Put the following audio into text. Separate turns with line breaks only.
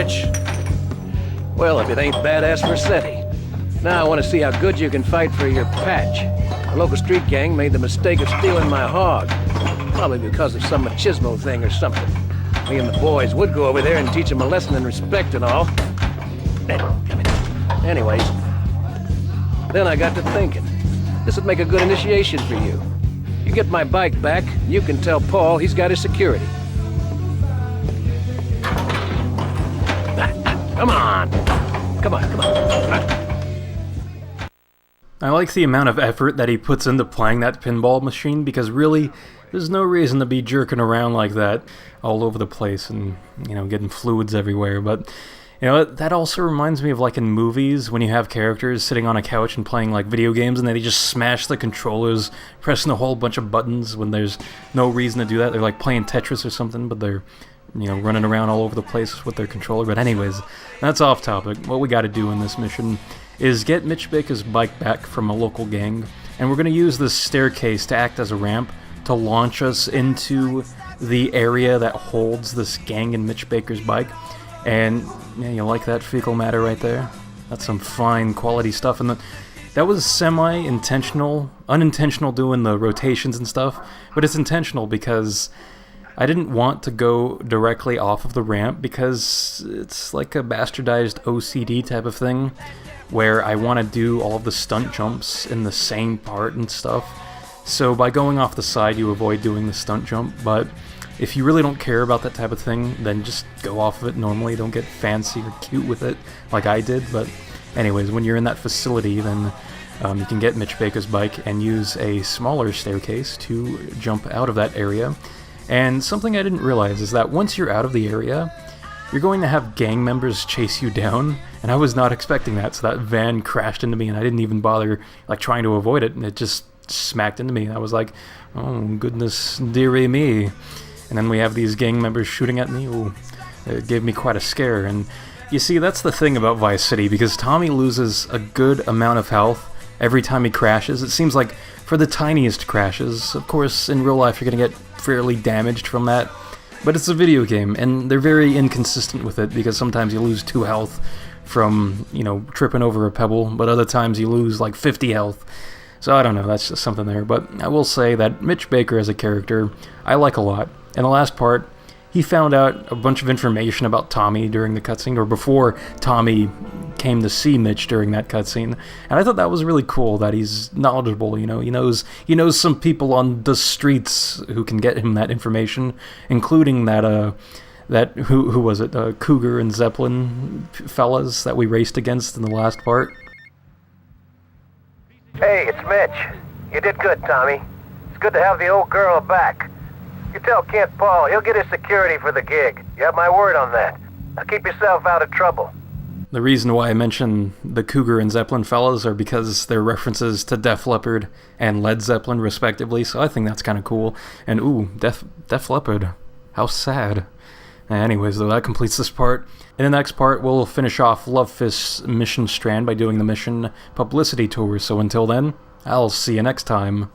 Mitch.
Well, if it ain't Badass Rossetti. Now I want to see how good you can fight for your patch. The local street gang made the mistake of stealing my hog. Probably because of some machismo thing or something. Me and the boys would go over there and teach them a lesson in respect and all. Damn it. Anyways, then I got to thinking. This would make a good initiation for you. You get my bike back, you can tell Paul he's got his security. Come on! Come on.
I like the amount of effort that he puts into playing that pinball machine, because really, there's no reason to be jerking around like that all over the place and, getting fluids everywhere. But, that also reminds me of, like, in movies, when you have characters sitting on a couch and playing, like, video games, and they just smash the controllers, pressing a whole bunch of buttons when there's no reason to do that. They're, like, playing Tetris or something, but they're, running around all over the place with their controller. But anyways, that's off topic. What we gotta do in this mission is get Mitch Baker's bike back from a local gang, and we're going to use this staircase to act as a ramp to launch us into the area that holds this gang and Mitch Baker's bike. And you like that fecal matter right there? That's some fine quality stuff. And that was unintentional doing the rotations and stuff, but it's intentional because I didn't want to go directly off of the ramp, because it's like a bastardized OCD type of thing, where I want to do all of the stunt jumps in the same part and stuff. So by going off the side, you avoid doing the stunt jump, but if you really don't care about that type of thing, then just go off of it normally. Don't get fancy or cute with it like I did. But anyways, when you're in that facility, then you can get Mitch Baker's bike and use a smaller staircase to jump out of that area. And something I didn't realize is that once you're out of the area, you're going to have gang members chase you down, and I was not expecting that, so that van crashed into me, and I didn't even bother, trying to avoid it, and it just smacked into me, and I was like, oh, goodness dearie me. And then we have these gang members shooting at me. Ooh, it gave me quite a scare. And you see, that's the thing about Vice City, because Tommy loses a good amount of health every time he crashes. It seems like for the tiniest crashes. Of course, in real life, you're going to get fairly damaged from that. But it's a video game, and they're very inconsistent with it, because sometimes you lose 2 health from, tripping over a pebble, but other times you lose, 50 health. So I don't know, that's just something there. But I will say that Mitch Baker as a character, I like a lot. In the last part, he found out a bunch of information about Tommy during the cutscene, or before Tommy came to see Mitch during that cutscene, and I thought that was really cool that he's knowledgeable. He knows some people on the streets who can get him that information, including that who was it, Cougar and Zeppelin fellas that we raced against in the last part.
Hey, it's Mitch. You did good, Tommy. It's good to have the old girl back. You tell Kent Paul he'll get his security for the gig. You have my word on that. Now keep yourself out of trouble.
The reason why I mention the Cougar and Zeppelin fellas are because they're references to Def Leppard and Led Zeppelin, respectively, so I think that's kind of cool. And ooh, Def Leppard. How sad. Anyways, though, that completes this part. In the next part, we'll finish off Love Fist's mission strand by doing the mission publicity tour, so until then, I'll see you next time.